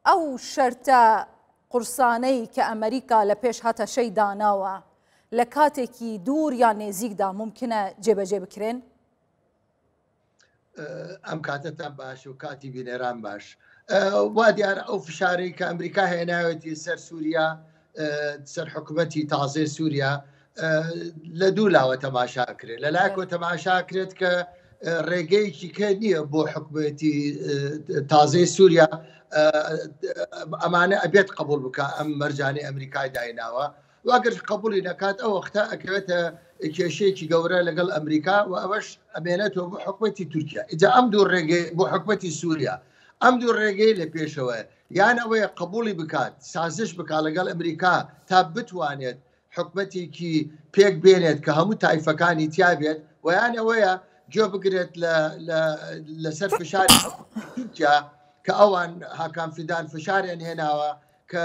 ئەو شەرتە قورسانەی کە ئەمریکا لە پێش هاتەشەی داناوە لە کاتێکی دوور یان نێزیکدا ممکنە جێبەجێ بکرێن؟ ئەم کاتەتان باش و کاتی بینێران باش. وا دیارە ئەو فشارەی کە ئەمریکا هێناوێتی سەر سووریا، سەر حکوومەتی تازای سووریا لە دوو لاوە تەماشا کرێت. لە لایەکەوە تەماشا کرێت کە ڕێگەیەکی کە نییە بۆ حکوومەتی تازای سووریا ئەمانە ئەبێت قبول بکە ئەم مەرجانەی ئەمریکای دایناوە. واگەر قبولی نەکات ئەو وەختە ئەکەوێتە کێشەیەکی گەورە لەگەڵ ئەمریکا و ئەوەش ئەمێنێتەوە بۆ حکوومەتی تورکیا. ئیجا ئەم دوو ڕێگەی بۆ حکوومەتی سووریا ئەم دوو ڕێگەی لە پێشەوە یان ئەوەیە قبولی بکات سازش بکات لەگەڵ ئەمریکا تا بتوانێت حکوومەتێکی پێک بێنێت کە هەموو تایفەکانی تیا بێت و یان ئەوەیە گوێ بگرێت لەسەر فشاری تورکیا کە ئەوان هاکان فیدان فشاریان هێناوە کە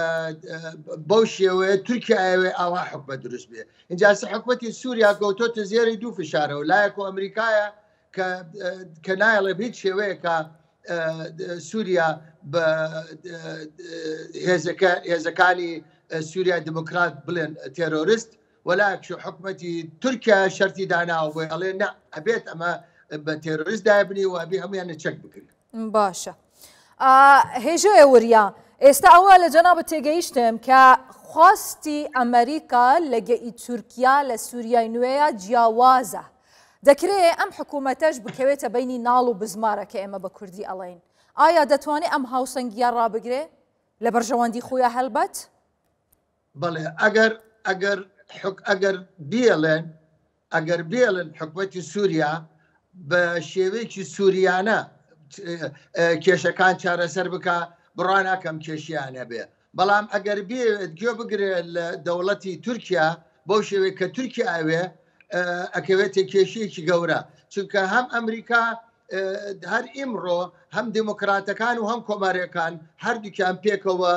بەو شێوەیە تورکیاوێ ئاوا حکومەت دروست بێ. اینجا حکومەتی سووریا گەوتۆتە زێری دوو فشارە و لایەک و ئەمریکایە کە نایڵێ هیچ شێوەیە کە سووریا بە هێزەکانی سووریا دموکرات بڵێن تێرۆریست، وەلایەک حکومەتی تورکیا شەرتی داناوە بۆ ئەڵێ نە ئەبێت ئەمە بە تێرۆریست دابنی و ئەبێ هەمویانە چەک بکرێت. باشە. هێژۆیە وریا، ئێستا ئەوە لە جەنابەت تێگەیشتم کە خواستی ئەمریکا لەگەی تورکیا لە سووریای نوێیە جیاوازە. دەکرێت ئەم حکوومەتەش بکەوێتە بینی ناڵ و بزمارە کە ئێمە بە کوردی ئەڵێن. ئایا دەتوانێت ئەم هاوسەنگیە ڕابگرێ لە بەرژەوەندی خۆیان هەلبەت؟ بەڵێ ئەگەر بێڵن حکوومەتی سووریا بە شێوەیەکی سووریانە کێشەکان چارەسەر بکە بڕواناکەم کێشیانە بێ، بەڵام ئەگەر بێت گوێ بگرێت لە دەوڵەتی تورکیا بەو شێوەیە کە تورکیا ئەوێ ئەکەوێتە کێشەیەکی گەورە، چونکە هەم ئەمریکا هەر ئیمڕۆ هەم دموکراتەکان و هەم کۆماریەکان هەردووکیان پێکەوە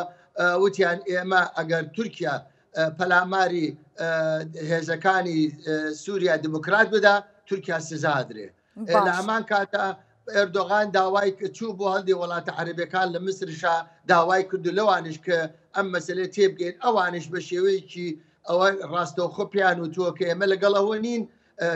وتیان ئێمە ئەگەر تورکیا پەلاماری هێزەکانی سووریا دموکرات بدا تورکیا سزادرێ. لە هەمان کاتە ئەردۆغان داوای چوو بۆ هەندێک وڵاتە عەرەبیەکان لە مسرشا داوای کردو لەوانش کە ئەم مەسەلەی تێبگەین، ئەوانش بە شێوەیەکی ئەوە ڕاستەوخۆ پیان وتووە کە ئێمە لەگەڵ ئەوە نین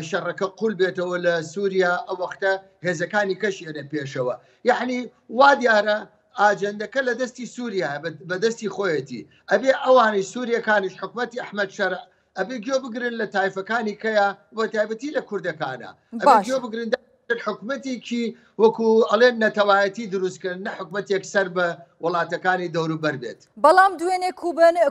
شەڕەکە قوڵ بێتەوە لە سووریا ئەو وەختە هێزەکانی کەشێنە پێشەوە. یعنی وا دیارە ئاجەندەکە لە دەستی سووریا بە دەستی خۆیەتی، ئەبێ ئەوانی سووریەکانیش حکوومەتی ئەحمەد شەرع ئەبێ گوێ بگرن لە تایفەکانی کەیە بۆ تایبەتی لە کوردەکانە، ئەبێ گوێ بگرن حکوومەتێکی وەکو ئەڵێن نەتەوایەتی دروستکردن نە حکوومەتێک سەر بە وڵاتەکانی دەوروبەر بێت. بەڵام دوێنێ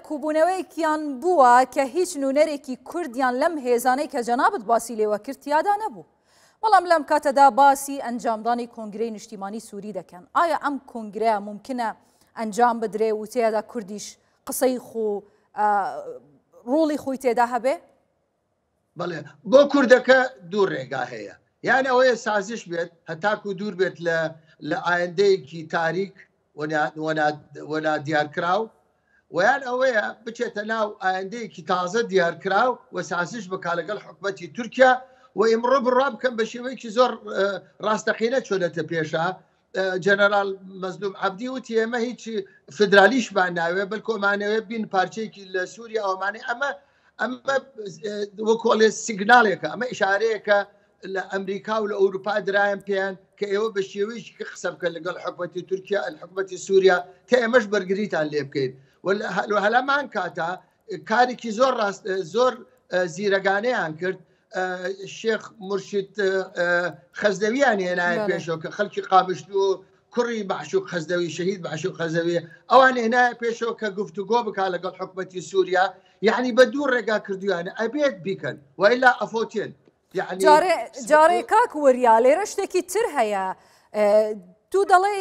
کوبوونەوەیەکیان بووە کە هیچ نونەرێکی کوردیان لەم هێزانەی کە جەنابەت باسی لێوە کرد یادا نەبوو. بەڵام لەم کاتەدا باسی ئەنجامدانی کۆنگرەی نیشتیمانی سووری دەکەن. ئایا ئەم کۆنگرەیە ممکنە ئەنجام بدرێ و تێدا کوردیش قسەی ڕوڵی خۆی تێدا هەبێ؟ بەڵێ بۆ کوردەکە دوو ڕێگا هەیە، یان ئەوەیە سازش بێت هەتاکو دوور بێت لە ئایندەیەکی تاریک وەنا دیارکراو، ویان ئەوەیە بچێتە ناو ئایندەیەکی تازە دیارکراو و سازش بکا لەگەڵ حکوومەتی تورکیا و ئیمڕۆ بڕا بکەم بە شێوەیەکی زۆر ڕاستەقینە چۆنێتە پێشە. جەنەرال مەزلوم عەبدی وتی ئێمە هیچ فدرالیشمان ناوێ بەلکۆمانەوێ بین پارچەیەکی لە سووریا ئەومانەی ئەمە وەکۆڵێ سیگناڵێکە، ئەمە ئیشارەیەکە لە ئەمریکا و لە ئەوروپا درایان پێیان کە ئێوە بە شێوەیەکی قسە بکەن لەگەڵ حکوومەتی تورکیا حکوومەتی سووریا تا ئێمەش بەرگریتان لێ بکەین. هەلامان کاتە کارێکی زۆر زیرەگانەیان کرد. شێخ مرشید خەزدەویان هێنایە پێشەوە کە خەڵکی قامشلو و کوڕی معشوق خەزدەوی شەهید معشوق خەزدەوی ئەوان هێنایە پێشەوە کە گفتوگۆ بکا لەگەڵ حکوومەتی سووریا، یعنی بە دوو ڕێگا کردویانە ئەبێت بیکەن وئیلا ئەفۆتێن. جارێ کاک وریا لێرە شتێکی تر هەیە، تو دەڵێ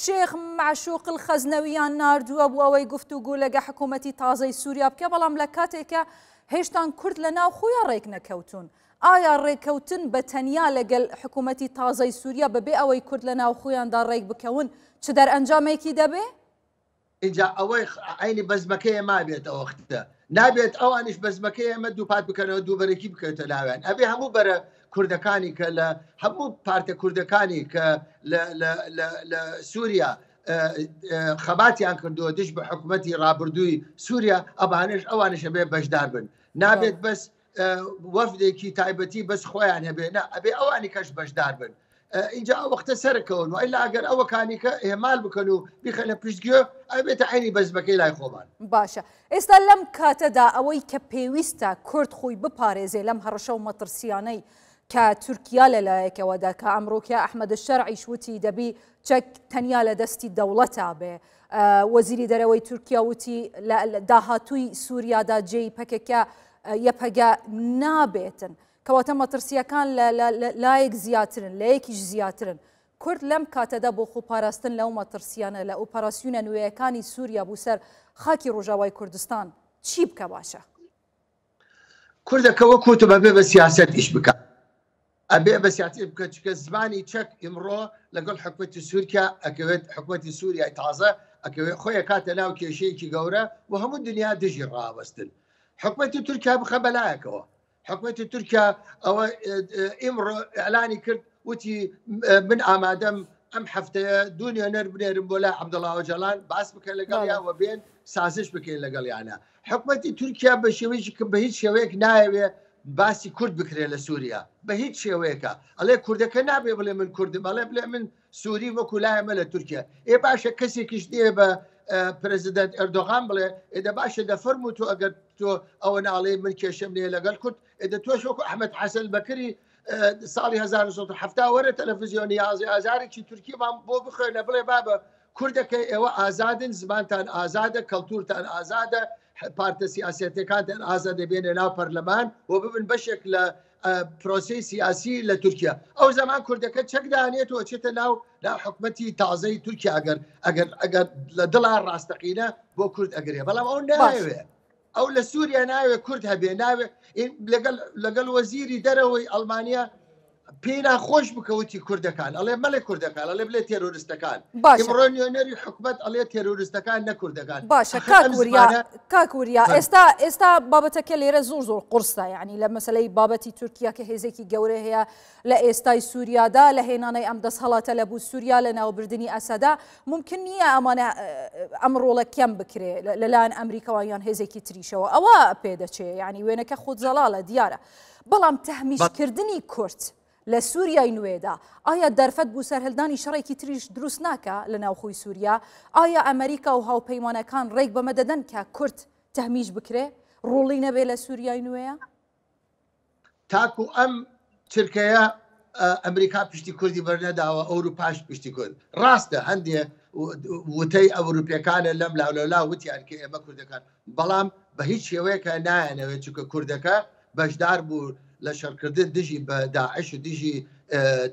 شێخ معشوق الخەزنەویان ناردووە بۆ ئەوەی گفتوگۆ لەگە حکوومەتی تازەی سووریا بکە، بەڵام لە کاتێکە هێشتان کورد لە ناو خۆیان ڕێک نەکەوتون. ئایا ڕێککەوتن بە تەنیا لەگەڵ حکوومەتی تازەی سووریا بەبێ ئەوەی کورد لە ناو خۆیاندا ڕێک بکەون چ دەرئەنجامێکی دەبێ؟ اینجا ئەوەی عینی بەزمەکەی ما بێت ئەو وەختە نابێت ئەوانش بەزمەکەی ئەمە دووپات بکەنەوە دووبەرەکی بکەوێتە ناویان، ئەبێ هەموو بەرە کوردەکانی کە لە هەموو پارتە کوردەکانی کە لە سووریا خەباتیان کردووە دش بە حکوومەتی ڕابردووی سووریا ئەوانش هەبێ بەشدار بن نابێت بەس وەفدێکی تایبەتی بەس خۆیان هەبێ ئەبێ ئەوانی کەش بەشدار بن اینجا ئەو وەختە سەرکەون و ئەیلا ئەگەر ئەوەکانی کە هێمال بکەن و بیخەنە پشتگوێ ئەبێتە عینی بەزبەکەی لای خۆمان. باشە ئێستا لەم کاتەدا ئەوەی کە پێویستە کورد خۆی بپارێزێ لەم هەڕەشە و مەترسیانەی کە تورکیا لەلایەکەوەدا کە ئەمڕۆکە ئەحمەد شەرعیش وتی دەبی چەک تەنیا لە دەستی دەوڵەتا بێ وەزیری دەرەوەی تورکیا وتی داهاتووی سووریادا جێی پەکێکە یەپەگە نابێتن کەواتە مەترسیەکان لایەک زیاترن لە یەکیش زیاترن کورد لەم کاتەدا بۆ خۆپاراستن لەو مەترسیانە لە ئۆپەراسیونە نوێیەکانی سووریا بوو سەر خاکی ڕۆژاوای کوردستان چی بکە باشە؟ کوردەکە وەکوتە بەبێ بە سیاست ئیش بکە ئەبێ بە سیاست بکە چکە زمانی چەک ئیمڕۆ لەگەڵ حکومەتی سووریا ئەکەوێت حکومەتی سووریای تازە ئەکەوێت خۆی کاتە ناو کێشەیەکی گەورە و هەموو دنیا دژی ڕاوەستن حکومەتی تورکیا بخە بەلایەکەوە حکومەتی تورکیا ئەوە ئیمڕۆ ئەعلانی کرد وتی من ئامادەم ئەم هەفتەیە دونیۆنەر بنێرم بۆ لای عەبدوڵڵا ئۆجەڵان باس بکەن لەگەڵیانەوە بێن سازش بکەین لەگەڵیانە حکومەتی تورکیا بە شێوەیەکی کە بە هیچ شێوەیەک نایەوێ باسی کورد بکرێت لە سووریا بە هیچ شێوەیەکە ئەڵێ کوردەکە نابێ بڵێ من کوردم ئەڵێ بڵێ من سووری وەکو لایەمە لە تورکیا باشە کەسێکیش نییە بە پرزیدنت ئەردۆغان بڵێ ئێدە باشە دەفەرمو تۆ ئەگەر تۆ ئەوە ناڵێ من کێشەم لێ لەگەڵ کورد ئێدە تۆش وەکو ئەحمەد حەسەن بەکری ساڵی 1970 وەرە تەلەڤیزیۆنی ئازارێکی تورکیمان بۆ بخوێنە بڵێ بابە کوردەکە ئێوە ئازادن زمانتان ئازادە کەڵتورتان ئازادە پارتە سیاسەتەکانتان ئازادە بێنە ناو پەرلەمان بۆ ببن بەشێک لە پرۆسی سیاسی لە تورکیا ئەو زمان کوردەکە چەکدانێتەوە چێتە ناو حکومەتی تازەی تورکیا ئەگەر لە دڵان ڕاستەقینە بۆ کورد ئەگرێ بەڵام ئەو ناوێ ئەو لە سووریا ناوێ کورد هەبێ ناوێ لەگەڵ وەزیری دەرەوەی ئەڵمانیا پێی ناخۆش بکەوتی کوردەکان ئەڵێ مەڵێ کوردەکان ئەڵێ بڵێ تێرۆریستەکان ئیمڕۆ نیۆنەری حکومەت ئەڵێ تێرۆریستەکان نە کوردەکان باشە کاکوریا ئێستا بابەتەکە لێرە زۆر قورسە یعنی لە مەسەلەی بابەتی تورکیا کە هێزێکی گەورە هەیە لە ئێستای سووریادا لە هێنانەی ئەم دەسەڵاتە لە بوو سووریا لە ناوبردننی ئەسەدا ممکن نییە ئەمانە ئەم ڕۆڵە کەم بکرێ لەلایەن ئەمریکاوە یان هێزێکی تریشەوە ئەوە پێدەچێ ینی وێنەکە خودزەڵالە دیارە بەڵام تەحمیشکردنی کورد لە سووریای نوێدا ئایا دەرفەت بوو سەرهەڵدانی شەڕێکی تریش دروست ناکە لە ناوخۆی سووریا ئایا ئەمریکا و هاوپەیمانەکان ڕێک بەمە دەدەن کە کورد تەحمیش بکرێ ڕۆڵی نەبێ لە سووریای نوێیە تاکو ئەم چرکەیە ئەمریکا پشتی کوردی بەرنەداوە ئەوروپاش پشتی کورد ڕاستە هەندێ وتەی ئەوروپیەکانە لەم لاولەلا وتیان کە ئێمە کوردەکان بەڵام بە هیچ شێوەیەکە نایەنەوێت چونکە کوردەکە بەشدار بوو لە شەڕکردن دژی بە داعش و دژی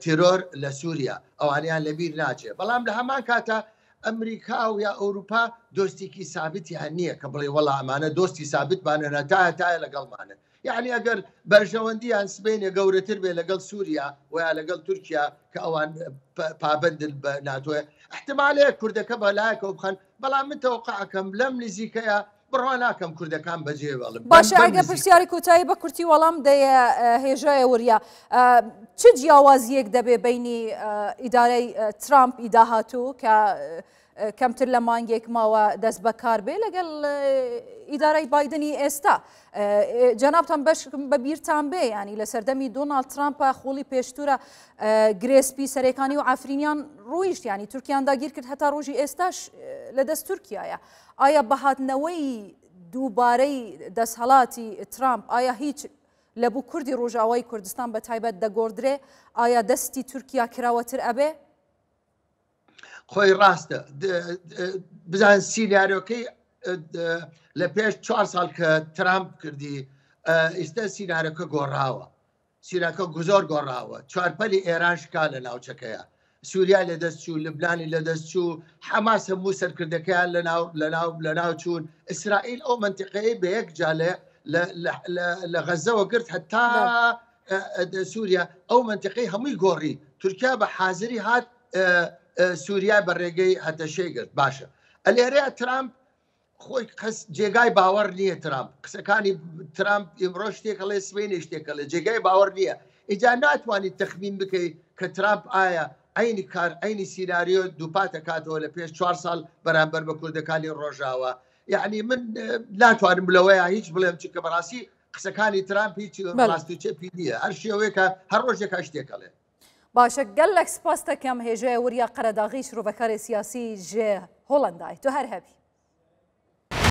تیرۆر لە سووریا ئەوانیان لەبیر ناچێت بەڵام لە هەمان کاتە ئەمریکا و یا ئەوروپا دۆستێکی سابتیان نییە کە بڵێ وەڵا ئەمانە دۆستی سابتمانە نەتایە لەگەڵمانە یعنی ئەگەر بەرژەوەندیان سبینە گەورەتر بێ لەگەڵ سووریا ویا لەگەڵ تورکیا کە ئەوان پابندن بە ناتۆە احتمالەیە کوردەکە بەلایەکەوە بخەن بەڵام من تەوقعەکەم لەم نزیکەیە بڕوا ناکەم کوردەکان بەجێ بەڵم باشە ئەگە پرسیاری کۆتایی بە کورتی وەڵام دەیە هێژایە وریا چ جیاوازیەک دەبێ بینی ئیدارەی ترامپی داهاتوو کە کەمتر لە مانگێک ماوە دەست بەکار بێ لەگەڵ ئیدارەی بایدنی ئێستا جەنابتان بەش بە بیرتان بێ ینی لە سەردەمی دۆناڵد ترامپە خۆڵی پێشتورە گرێسپی سەرەکانی و ئافرینیان ڕوویشت ینی تورکیان داگیر کرد هەتا ڕۆژی ئێستاش لە دەست تورکیایە ئایا بەهاتنەوەی دووبارەی دەسەڵاتی ترامپ ئایا هیچ لە بوو کوردی ڕۆژاوای کوردستان بە تایبەت دەگۆڕدرێ ئایا دەستی تورکیا کراوەتر ئەبێ؟ خۆی ڕاستە بزان سیناریۆکەی لە پێش 4 ساڵ کە ترامپ کردی ئێستا سیناریۆکە گۆڕاوە سیناکە گوزۆر گۆڕاوە چوارپەلی ئێران شکا لە ناوچەکەیە سووریا لە دەستچوو لبنانی لە دەستچوو حەماس هەموو سەرکردەکەیان لە ناو چوون ئیسرائیل ئەو منتیقەیە بە یەک جالێ لە غەزەوە گرت هەتا سووریا ئەو منتیقەی هەمووی گۆڕی تورکیا بە حازری هات سووریا بە ڕێگەی هەتەشەی گرت باشە ئەلێرەیە ترامپ خۆی جێگای باوەڕ نییە ترامپ قسەکانی ترامپ ئیمڕۆ شتێکە لێ سبینی شتێکە لە جێگای باوەڕ نییە ئیجا ناتوانیت تەخمین بکەیت کە ترامپ ئایا عینی کار عینی سیناریۆ دووپاتە کاتەوە لە پێش 4 ساڵ بەرامبەر بە کوردەکانی ڕۆژاوە. یعنی من ناتوانم لەوەیە هیچ بڵێم چ کە بەڕاستی قسەکانی ترامپ هیچ ڕاستوچێپی نییە، هەر شێوەیەکە هەر ڕۆژێکا شتێکەڵێ. باشە گەلێک سپاس دەکەم هێژەیە وریا قەرەداغی شروڤەکاری سیاسی ژێ هۆڵندای تو هەر هەبی.